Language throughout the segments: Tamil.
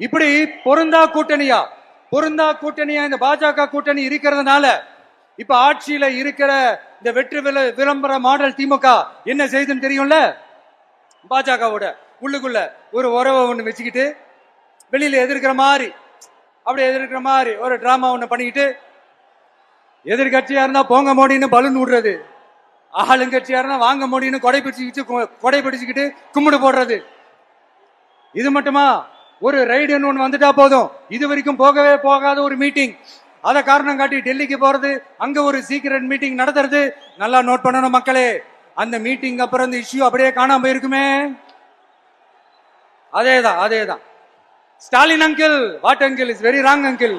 இப்படி பொருந்தா கூட்டணியா இந்த பாஜக கூட்டணி இருக்கிறதுனால இப்ப ஆட்சியில இருக்கிற இந்த வெற்றி விளம்பர மாடல் திமுக என்ன செய்யுதுன்னு தெரியும்ல. பாஜகவோட உள்ளுக்குள்ள ஒரு உறவை ஒண்ணு வச்சுக்கிட்டு வெளியில எதிர்க்கிற மாதிரி ஒரு டிராமா ஒண்ணு பண்ணிக்கிட்டு, எதிர்கட்சியா இருந்தா போங்க மோடின்னு பலூன் விடுறது, ஆளுங்கட்சியா இருந்தா வாங்க மோடின்னு கொடை பிடிச்சுக்கிட்டு கும்பிடு போடுறது. இது மட்டுமா? ஒரு ரைடுன்னு ஒண்ணு வந்துட்டா போதும், இது வரைக்கும் போகவே போகாத ஒரு மீட்டிங், அத காரணம் காட்டி டெல்லிக்கு போறது, அங்க ஒரு சீக்கிரட் மீட்டிங் நடத்துறது. நல்லா நோட் பண்ணணும் மக்களே, அந்த மீட்டிங் அப்புறம் இந்த இஷ்யூ அப்படியே காணாம போயிருக்குமே. அதேதான் Stalin uncle, what uncle is very wrong uncle.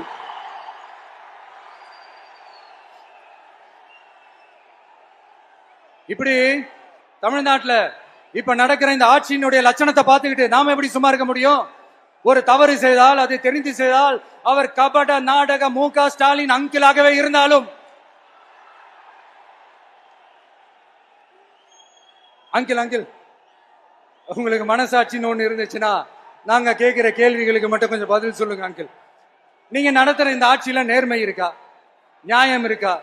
இப்படி தமிழ்நாட்டுல இப்ப நடக்கிற இந்த ஆட்சியினுடைய லட்சணத்தை பார்த்துக்கிட்டு நாம எப்படி சும்மா இருக்க முடியும்? ஒரு தவறு செய்தால், அது தெரிந்து செய்தால், அவர் கபட நாடக மு.க. ஸ்டாலின் அங்கிளாகவே இருந்தாலும், அங்கிள் உங்களுக்கு மனசாட்சின்னு ஒண்ணு இருந்துச்சுன்னா நாங்க கேட்கிற கேள்விகளுக்கு மட்டும் கொஞ்சம் பதில் சொல்லுங்க அங்கிள். நீங்க நடத்துற இந்த ஆட்சியில நேர்மை இருக்கா? நியாயம் இருக்கா?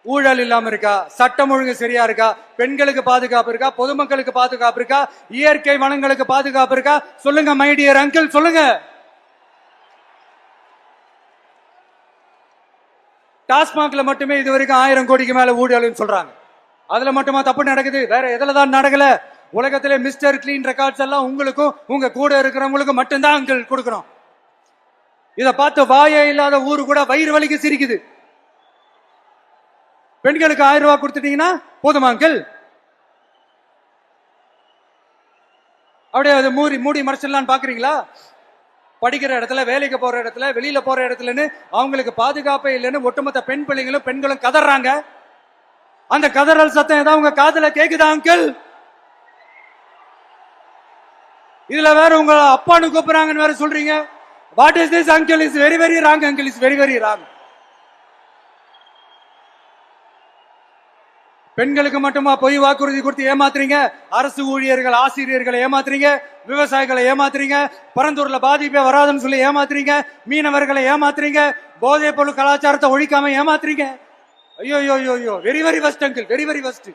ஊழல் இல்லாம இருக்கா? சட்டம் ஒழுங்கு சரியா இருக்கா? பெண்களுக்கு பாதுகாப்பு இருக்கா? பொதுமக்களுக்கு பாதுகாப்பு இருக்கா? இயற்கை வளங்களுக்கு பாதுகாப்பு இருக்கா? சொல்லுங்க மை டியர் அங்கிள், சொல்லுங்க. டாஸ்மாக்ல மட்டுமே இது வரைக்கும் 1000 கோடிக்கு மேல ஊழல் சொல்றாங்க. அதுல மட்டுமா தப்பு நடக்குது? வேற எதுலதான் நடக்கல? உலகத்திலே மிஸ்டர் கிளீன் ரெக்கார்ட்ஸ் எல்லாம் உங்களுக்கும் உங்க கூட இருக்கிறவங்களுக்கும் மட்டும்தான் அங்கிள் கொடுக்கணும். இத பார்த்து வாயே இல்லாத ஊரு கூட வயிறு வலிக்கு சிரிக்குது. பெண்களுக்கு 1000 ரூபாய் கொடுத்துட்டீங்கன்னா போதுமா அங்கிள்? அப்படியே அது மூடி மறைச்சிடலான்னு பாக்குறீங்களா? படிக்கிற இடத்துல, வேலைக்கு போற இடத்துல, வெளியில போற இடத்துலன்னு அவங்களுக்கு பாதுகாப்பே இல்லைன்னு ஒட்டுமொத்த பெண்களும் கதறாங்க. அந்த கதறல் சத்தம் ஏதாவது உங்க காதுல கேக்குதா அங்கிள்? இதுல வேற உங்க அப்பான்னு கூப்பிடுறாங்கன்னு வேற சொல்றீங்க. What is this uncle? Is very very wrong uncle, is very very wrong. பெண்களுக்கு மட்டுமா பொய் வாக்குறுதி கொடுத்து ஏமாத்துறீங்க? அரசு ஊழியர்கள், ஆசிரியர்களை ஏமாத்துறீங்க, விவசாயிகளை ஏமாத்துறீங்க, பரந்தூர்ல பாதிப்பே வராதுன்னு சொல்லி ஏமாத்துறீங்க, மீனவர்களை ஏமாத்துறீங்க, போதைப் பொருள் கலாச்சாரத்தை ஒழிக்காம ஏமாத்துறீங்க. ஐயோ, very very வஸ்ட் uncle, very very வஸ்ட்.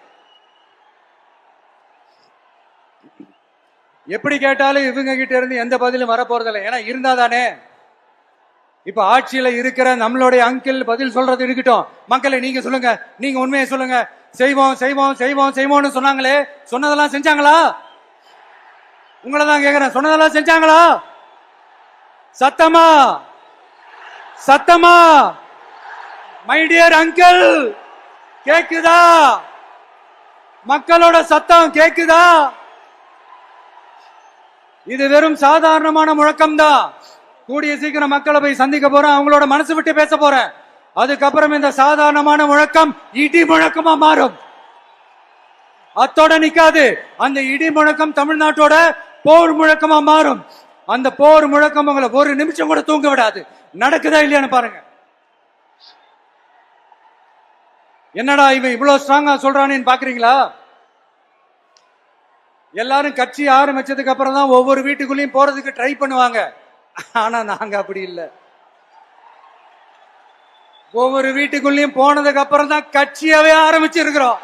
எப்படி கேட்டாலும் இவங்க கிட்ட இருந்து எந்த பதிலும் வரப்போறதில்லை. ஏன்னா இருந்தா தானே. இப்ப ஆட்சியில இருக்கிற நம்மளுடைய அங்கிள் பதில் சொல்றது இருக்கட்டும். மக்களை நீங்க சொல்லுங்க, நீங்க உண்மையை சொல்லுங்க. செய்வோம்னு சொன்னாங்களே, சொன்னதெல்லாம் செஞ்சாங்களா? உங்களை தான் கேக்குறேன், சொன்னதெல்லாம் செஞ்சாங்களா? சத்தமா மை டியர் அங்கிள், கேக்குதா? மக்களோட சத்தம் கேக்குதா? இது வெறும் சாதாரணமான முழக்கம் தான். கூடிய சீக்கிரம் மக்களை போய் சந்திக்க போறேன், அவங்களோட மனசு விட்டு பேச போறேன். அதுக்கப்புறம் இந்த சாதாரணமான முழக்கம் இடி முழக்கமா மாறும். அத்தோட நிக்காது. அந்த இடி முழக்கம் தமிழ்நாட்டோட போர் முழக்கமா மாறும். அந்த போர் முழக்கம் உங்களை ஒரு நிமிஷம் கூட தூங்க விடாது. நடக்குதா இல்லையான்னு பாருங்க. என்னடா இவன் இவ்வளவு ஸ்ட்ராங்கா சொல்றானேன்னு பாக்குறீங்களா? எல்லாரும் கட்சி ஆரம்பிச்சதுக்கு அப்புறம் தான் ஒவ்வொரு வீட்டுக்குள்ளேயும் போறதுக்கு ட்ரை பண்ணுவாங்க. ஆனா நாங்க அப்படி இல்லை. ஒவ்வொரு வீட்டுக்குள்ளேயும் போனதுக்கு அப்புறம் தான் கட்சியாவே ஆரம்பிச்சிருக்கிறோம்.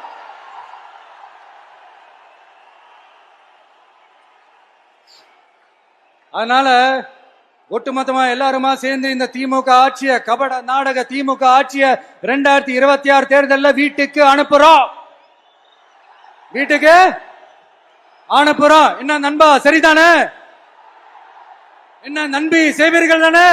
அதனால ஒட்டுமொத்தமா எல்லாருமா சேர்ந்து இந்த திமுக ஆட்சிய, கபட நாடக திமுக ஆட்சிய 2026 தேர்தலில் வீட்டுக்கு அனுப்புறோம். என்ன நண்பா, சரிதானே? என்ன நண்பி, செய்வீர்கள் தானே?